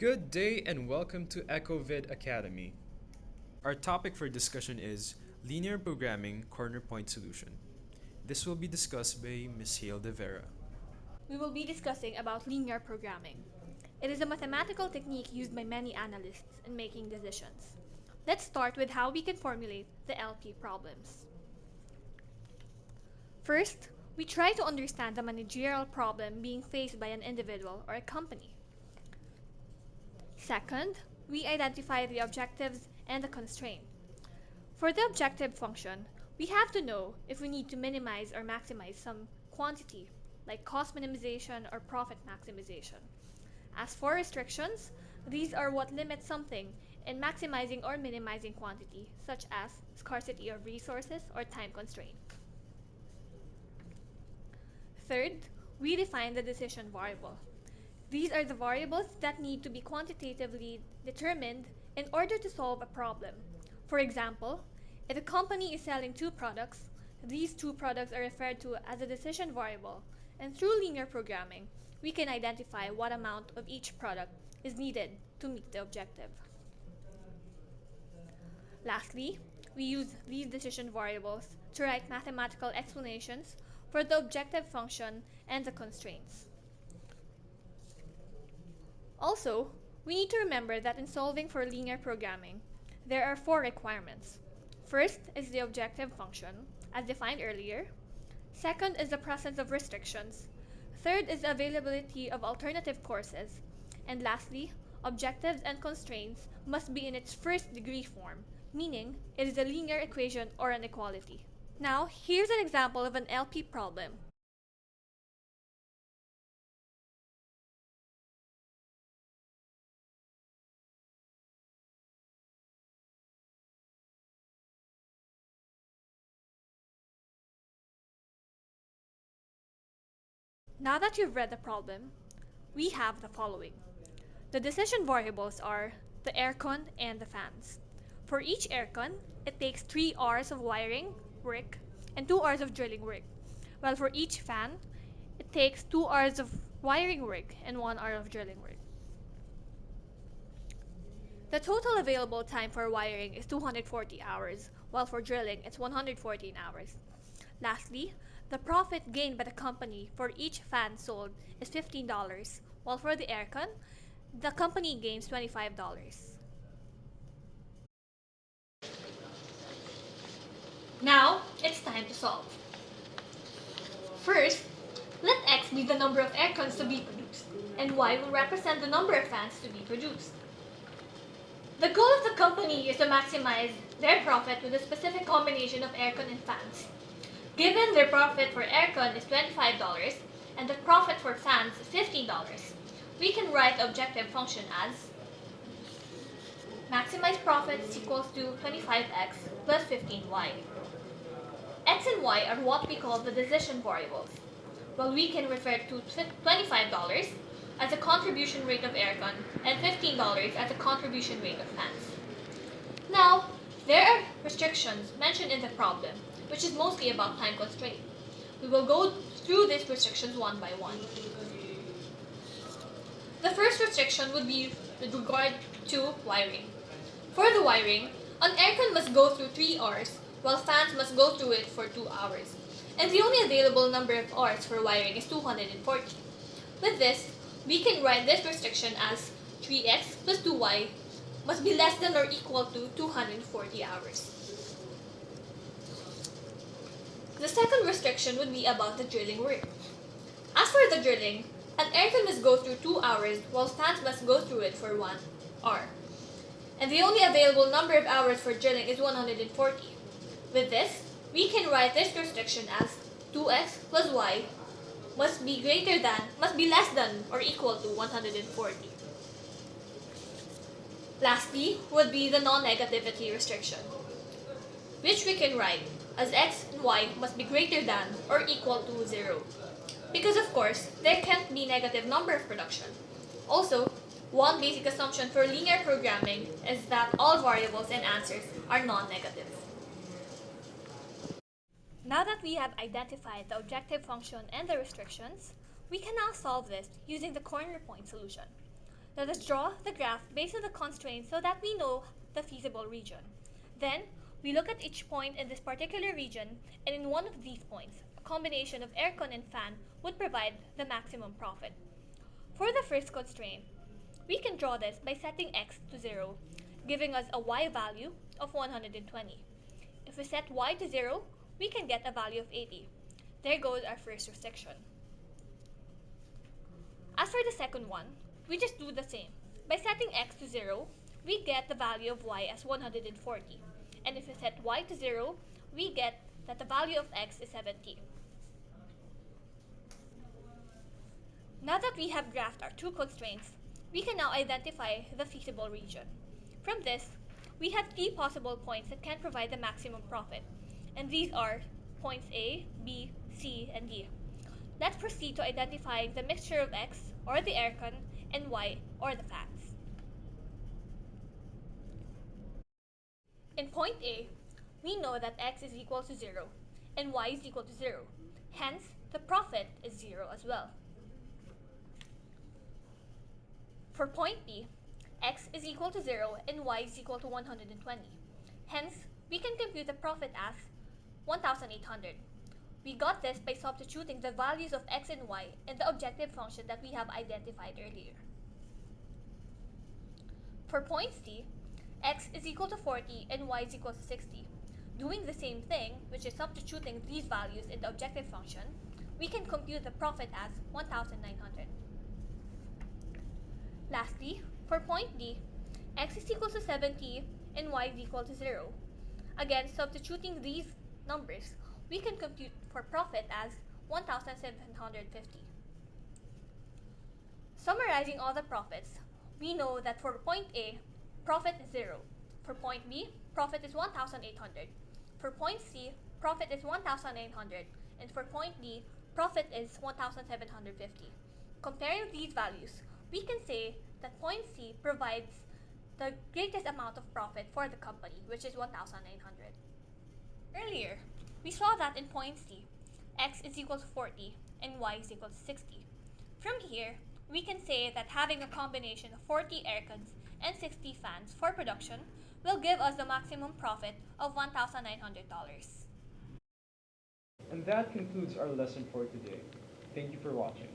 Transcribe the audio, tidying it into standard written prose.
Good day and welcome to EcoVid Academy. Our topic for discussion is Linear Programming Corner Point Solution. This will be discussed by Ms. Hale de Vera. We will be discussing about linear programming. It is a mathematical technique used by many analysts in making decisions. Let's start with how we can formulate the LP problems. First, we try to understand the managerial problem being faced by an individual or a company. Second, we identify the objectives and the constraint. For the objective function, we have to know if we need to minimize or maximize some quantity, like cost minimization or profit maximization. As for restrictions, these are what limit something in maximizing or minimizing quantity, such as scarcity of resources or time constraint. Third, we define the decision variable. These are the variables that need to be quantitatively determined in order to solve a problem. For example, if a company is selling two products, these two products are referred to as a decision variable, and through linear programming, we can identify what amount of each product is needed to meet the objective. Lastly, we use these decision variables to write mathematical explanations for the objective function and the constraints. Also, we need to remember that in solving for linear programming, there are four requirements. First is the objective function, as defined earlier. Second is the presence of restrictions. Third is the availability of alternative courses. And lastly, objectives and constraints must be in its first degree form, meaning it is a linear equation or an equality. Now, here's an example of an LP problem. Now that you've read the problem, we have the following. The decision variables are the aircon and the fans. For each aircon, it takes 3 hours of wiring work and 2 hours of drilling work, while for each fan, it takes 2 hours of wiring work and 1 hour of drilling work. The total available time for wiring is 240 hours, while for drilling it's 114 hours. Lastly, the profit gained by the company for each fan sold is $15, while for the aircon, the company gains $25. Now, it's time to solve. First, let x be the number of aircons to be produced, and y will represent the number of fans to be produced. The goal of the company is to maximize their profit with a specific combination of aircon and fans. Given their profit for aircon is $25 and the profit for fans is $15, we can write the objective function as maximize profit is equals to 25x plus 15y. X and y are what we call the decision variables, while we can refer to $25 as a contribution rate of aircon and $15 as a contribution rate of fans. Now, there are restrictions mentioned in the problem, which is mostly about time constraint. We will go through these restrictions one by one. The first restriction would be with regard to wiring. For the wiring, an aircon must go through 3 hours, while fans must go through it for 2 hours. And the only available number of hours for wiring is 240. With this, we can write this restriction as 3x plus 2y must be less than or equal to 240 hours. The second restriction would be about the drilling work. As for the drilling, an aircon must go through 2 hours while fans must go through it for 1 hour. And the only available number of hours for drilling is 140. With this, we can write this restriction as 2x plus y must be less than or equal to 140. Lastly would be the non-negativity restriction, which we can write as x and y must be greater than or equal to 0. Because of course, there can't be negative number of production. Also, one basic assumption for linear programming is that all variables and answers are non-negative. Now that we have identified the objective function and the restrictions, we can now solve this using the corner point solution. Let us draw the graph based on the constraints so that we know the feasible region. Then, we look at each point in this particular region, and in one of these points, a combination of aircon and fan would provide the maximum profit. For the first constraint, we can draw this by setting x to 0, giving us a y value of 120. If we set y to 0, we can get a value of 80. There goes our first restriction. As for the second one, we just do the same. By setting x to 0, we get the value of y as 140. And if we set y to 0, we get that the value of x is 70. Now that we have graphed our two constraints, we can now identify the feasible region. From this, we have three possible points that can provide the maximum profit, and these are points A, B, C, and D. Let's proceed to identifying the mixture of x, or the aircon, and y, or the fans. In point A, we know that x is equal to 0, and y is equal to 0. Hence, the profit is 0 as well. For point B, x is equal to 0 and y is equal to 120. Hence, we can compute the profit as 1,800. We got this by substituting the values of x and y in the objective function that we have identified earlier. For point C, x is equal to 40 and y is equal to 60. Doing the same thing, which is substituting these values in the objective function, we can compute the profit as 1,900. Lastly, for point D, x is equal to 70 and y is equal to 0. Again, substituting these numbers, we can compute for profit as 1,750. Summarizing all the profits, we know that for point A, profit is 0. For point B, profit is 1,800. For point C, profit is 1,900. And for point D, profit is 1,750. Comparing these values, we can say that point C provides the greatest amount of profit for the company, which is 1,900. Earlier, we saw that in point C, x is equal to 40 and y is equal to 60. From here, we can say that having a combination of 40 aircons and 60 fans for production will give us the maximum profit of $1,900. And that concludes our lesson for today. Thank you for watching.